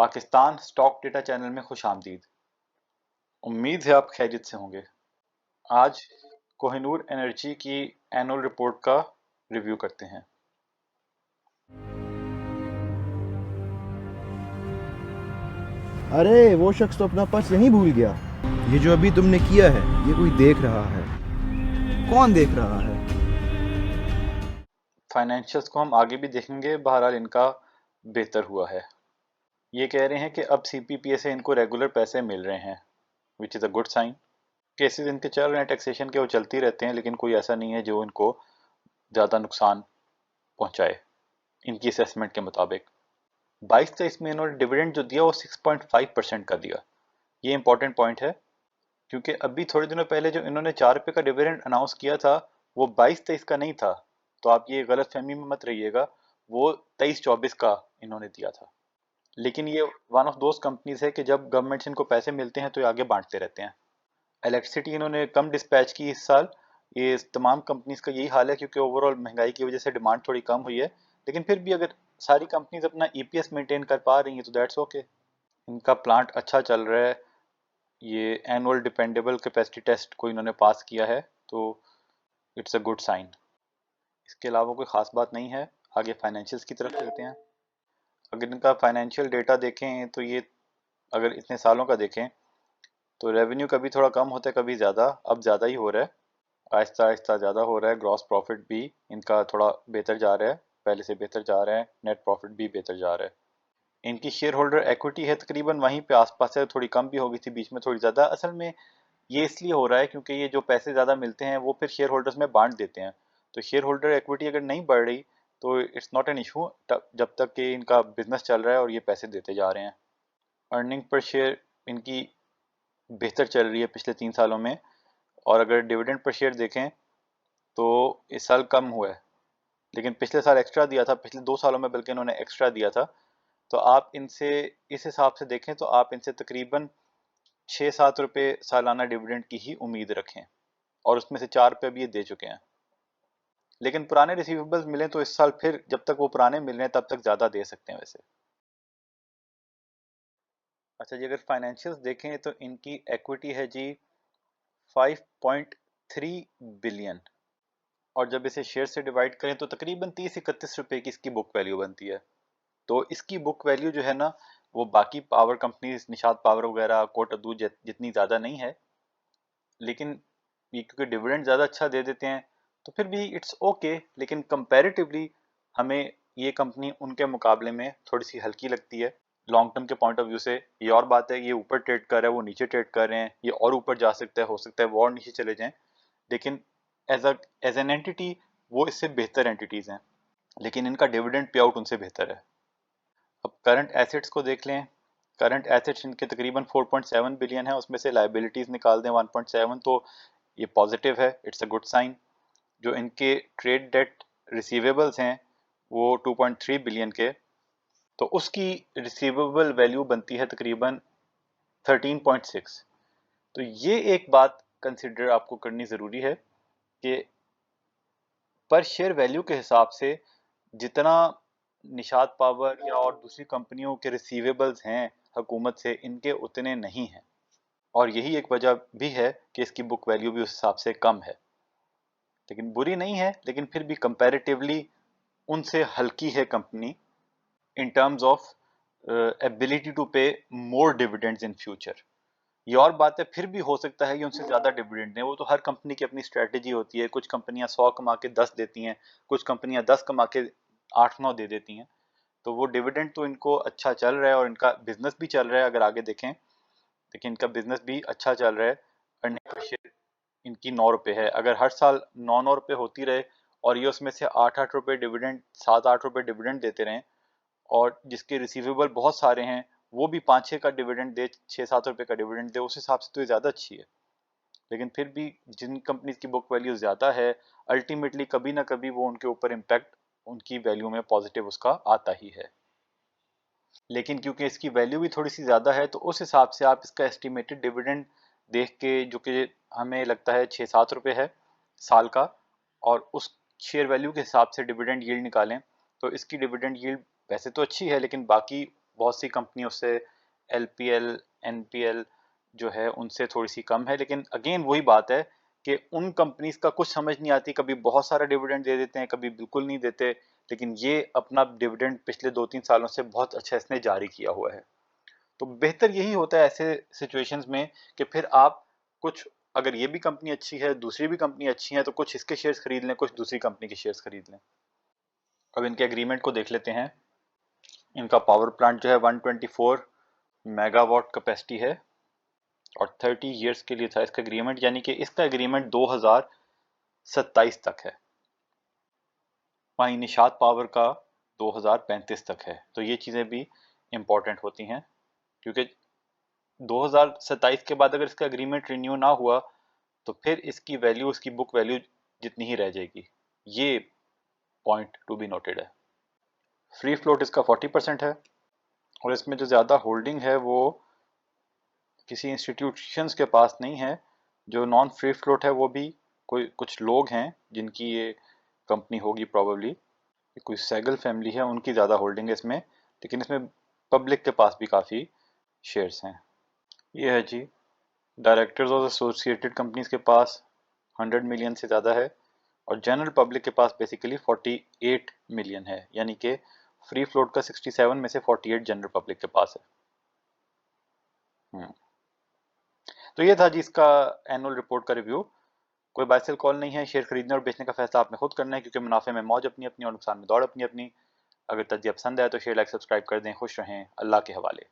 Pakistan stock data channel में खुश आमदीद। उम्मीद है आप खैरियत से होंगे। आज कोहिनूर एनर्जी की एनुअल रिपोर्ट का रिव्यू करते हैं। अरे वो शख्स तो अपना पर्स यहीं भूल गया। ये जो अभी तुमने किया है ये कोई देख रहा है। कौन देख रहा है? फाइनेंशियल्स को हम आगे भी देखेंगे, बहरहाल इनका बेहतर हुआ है। ये कह रहे हैं कि अब सीपीपीए से इनको रेगुलर पैसे मिल रहे हैं, which is a good sign. Cases इनके चल रहे हैं टैक्सेशन के, वो चलती रहते हैं, लेकिन कोई ऐसा नहीं है जो इनको ज़्यादा नुकसान पहुंचाए इनकी असेसमेंट के मुताबिक। 22-23 में इन्होंने डिविडेंड जो दिया वो 6.5% का दिया। ये इंपॉर्टेंट पॉइंट है, क्योंकि अभी थोड़े दिनों पहले जो इन्होंने 4 रुपये का डिविडेंड अनाउंस किया था वो 22-23 का नहीं था। तो आप ये गलत फहमी में मत रहिएगा, वो 23-24 का इन्होंने दिया था। लेकिन ये वन ऑफ दोज कंपनीज है कि जब गवर्नमेंट से इनको पैसे मिलते हैं तो ये आगे बांटते रहते हैं। इलेक्ट्रिसिटी इन्होंने कम डिस्पैच की इस साल। ये तमाम कंपनीज का यही हाल है, क्योंकि ओवरऑल महंगाई की वजह से डिमांड थोड़ी कम हुई है। लेकिन फिर भी अगर सारी कंपनीज अपना ईपीएस मेंटेन कर पा रही हैं तो दैट्स ओके। इनका प्लांट अच्छा चल रहा है। ये एनुअल डिपेंडेबल कैपेसिटी टेस्ट को इन्होंने पास किया है, तो इट्स अ गुड साइन। इसके अलावा कोई ख़ास बात नहीं है। आगे फाइनेंशियल्स की तरफ चलते हैं। अगर इनका फाइनेंशियल डेटा देखें तो ये, अगर इतने सालों का देखें तो रेवेन्यू कभी थोड़ा कम होता है, कभी ज़्यादा। अब ज़्यादा ही हो रहा है, आहिस्ता आहिस्ता ज़्यादा हो रहा है। ग्रॉस प्रॉफिट भी इनका थोड़ा बेहतर जा रहा है, पहले से बेहतर जा रहा है। नेट प्रॉफिट भी बेहतर जा रहा है। इनकी शेयर होल्डर एक्विटी है तकरीबन वहीं पे आसपास है, थोड़ी कम भी हो गई थी बीच में, थोड़ी ज़्यादा। असल में ये इसलिए हो रहा है क्योंकि ये जो पैसे ज़्यादा मिलते हैं वो फिर शेयर होल्डर्स में बांट देते हैं। तो शेयर होल्डर एक्विटी अगर नहीं बढ़ रही तो इट्स नॉट एन इशू, जब तक कि इनका बिजनेस चल रहा है और ये पैसे देते जा रहे हैं। अर्निंग पर शेयर इनकी बेहतर चल रही है पिछले 3 सालों में। और अगर डिविडेंड पर शेयर देखें तो इस साल कम हुआ है, लेकिन पिछले साल एक्स्ट्रा दिया था। पिछले 2 सालों में बल्कि इन्होंने एक्स्ट्रा दिया था। तो आप इनसे इस हिसाब से देखें तो आप इनसे तकरीबन 6-7 रुपये सालाना डिविडेंड की ही उम्मीद रखें, और उसमें से 4 रुपये भी ये दे चुके हैं। लेकिन पुराने रिसीवेबल्स मिलें तो इस साल फिर, जब तक वो पुराने मिल रहे हैं तब तक ज़्यादा दे सकते हैं वैसे। अच्छा जी, अगर फाइनेंशियल्स देखें तो इनकी एक्विटी है जी 5.3 बिलियन, और जब इसे शेयर से डिवाइड करें तो तकरीबन 30-31 रुपए की इसकी बुक वैल्यू बनती है। तो इसकी बुक वैल्यू जो है ना, वो बाकी पावर कंपनीज, निशात पावर वगैरह, कोटक दूध जितनी ज़्यादा नहीं है। लेकिन ये क्योंकि डिविडेंड ज़्यादा अच्छा दे देते हैं तो फिर भी इट्स ओके। लेकिन कंपैरेटिवली हमें ये कंपनी उनके मुकाबले में थोड़ी सी हल्की लगती है लॉन्ग टर्म के पॉइंट ऑफ व्यू से। ये और बात है, ये ऊपर ट्रेड कर रहा है, वो नीचे ट्रेड कर रहे हैं। ये और ऊपर जा सकता है, हो सकता है वो और नीचे चले जाएं। लेकिन एज एन एंटिटी वो इससे बेहतर एंटिटीज़ हैं, लेकिन इनका डिविडेंड पे आउट उनसे बेहतर है। अब करंट एसेट्स को देख लें। करंट एसेट्स इनके तकरीबन 4.7 बिलियन है, उसमें से लाइबिलिटीज़ निकाल दें 1.7, तो ये पॉजिटिव है, इट्स अ गुड साइन। जो इनके ट्रेड डेट रिसीवेबल्स हैं वो 2.3 बिलियन के, तो उसकी रिसीवेबल वैल्यू बनती है तकरीबन 13.6। तो ये एक बात कंसिडर आपको करनी ज़रूरी है कि पर शेयर वैल्यू के हिसाब से जितना निशात पावर या और दूसरी कंपनियों के रिसीवेबल्स हैं हुकूमत से, इनके उतने नहीं हैं। और यही एक वजह भी है कि इसकी बुक वैल्यू भी उस हिसाब से कम है। लेकिन बुरी नहीं है, लेकिन फिर भी कंपैरेटिवली उनसे हल्की है company in terms of ability to pay more dividends in future. ये और बात है, फिर भी हो सकता है कि उनसे ज़्यादा डिविडेंड दें। वो तो हर कंपनी की अपनी स्ट्रेटजी होती है। कुछ कंपनियां 100 कमा के 10 देती हैं, कुछ कंपनियां 10 कमा के 8-9 दे देती हैं। तो वो डिविडेंड तो इनको अच्छा चल रहा है और इनका बिजनेस भी चल रहा है। अगर आगे देखें, देखिए इनका बिजनेस भी अच्छा चल रहा है। अर्निंग पर शेयर इनकी 9 रुपये है। अगर हर साल 9-9 रुपये होती रहे और ये उसमें से 8-8 रुपये डिविडेंड, 7-8 रुपये डिविडेंड देते रहें, और जिसके रिसीवेबल बहुत सारे हैं वो भी 5-6 का डिविडेंड दे, 6-7 रुपये का डिविडेंड दे, उस हिसाब से तो ये ज़्यादा अच्छी है। लेकिन फिर भी जिन कंपनीज की बुक वैल्यू ज़्यादा है, अल्टीमेटली कभी ना कभी वो उनके ऊपर इम्पैक्ट, उनकी वैल्यू में पॉजिटिव उसका आता ही है। लेकिन क्योंकि इसकी वैल्यू भी थोड़ी सी ज़्यादा है तो उस हिसाब से आप इसका एस्टिमेटेड डिविडेंड देख के, जो कि हमें लगता है 6-7 रुपये है साल का, और उस शेयर वैल्यू के हिसाब से डिविडेंड यील्ड निकालें तो इसकी डिविडेंड यील्ड वैसे तो अच्छी है, लेकिन बाकी बहुत सी कंपनियों से LPL NPL जो है उनसे थोड़ी सी कम है, लेकिन अगेन वही बात है कि उन कंपनीज का कुछ समझ नहीं आती, कभी बहुत सारा डिविडेंड दे देते हैं, कभी बिल्कुल नहीं देते, लेकिन ये अपना डिविडेंड पिछले 2-3 सालों से बहुत अच्छा इसने जारी किया हुआ है। तो बेहतर यही होता है ऐसे सिचुएशंस में कि फिर आप कुछ, अगर ये भी कंपनी अच्छी है, दूसरी भी कंपनी अच्छी है, तो कुछ इसके शेयर्स खरीद लें, कुछ दूसरी कंपनी के शेयर्स खरीद लें। अब इनके एग्रीमेंट को देख लेते हैं। इनका पावर प्लांट जो है 124 मेगावाट कैपेसिटी है और 30 इयर्स के लिए था इसका एग्रीमेंट, यानी कि इसका एग्रीमेंट 2027 तक है। वहीं निशात पावर का 2035 तक है। तो ये चीज़ें भी इम्पोर्टेंट होती हैं, क्योंकि 2027 के बाद अगर इसका एग्रीमेंट रिन्यू ना हुआ तो फिर इसकी वैल्यू, इसकी बुक वैल्यू जितनी ही रह जाएगी। ये पॉइंट टू बी नोटेड है। फ्री फ्लोट इसका 40% है और इसमें जो ज़्यादा होल्डिंग है वो किसी इंस्टीट्यूशंस के पास नहीं है। जो नॉन फ्री फ्लोट है वो भी कुछ लोग हैं जिनकी ये कंपनी होगी प्रॉबेबली, कोई सैगल फैमिली है, उनकी ज़्यादा होल्डिंग है इसमें, लेकिन इसमें पब्लिक के पास भी काफ़ी शेयर्स हैं। ये है जी, डायरेक्टर्स और एसोसिएटेड कंपनीज के पास 100 मिलियन से ज़्यादा है और जनरल पब्लिक के पास बेसिकली 48 मिलियन है, यानी कि फ्री फ्लोट का 67 में से 48 जनरल पब्लिक के पास है। तो ये था जी इसका एनुअल रिपोर्ट का रिव्यू। कोई बाय सेल कॉल नहीं है, शेयर खरीदने और बेचने का फैसला आपने खुद करना है, क्योंकि मुनाफे में मौज अपनी अपनी और नुकसान में दौड़ अपनी अपनी। अगर तज्जिया पसंद आए तो शेयर लाइक सब्सक्राइब कर दें। खुश रहें, अल्लाह के हवाले।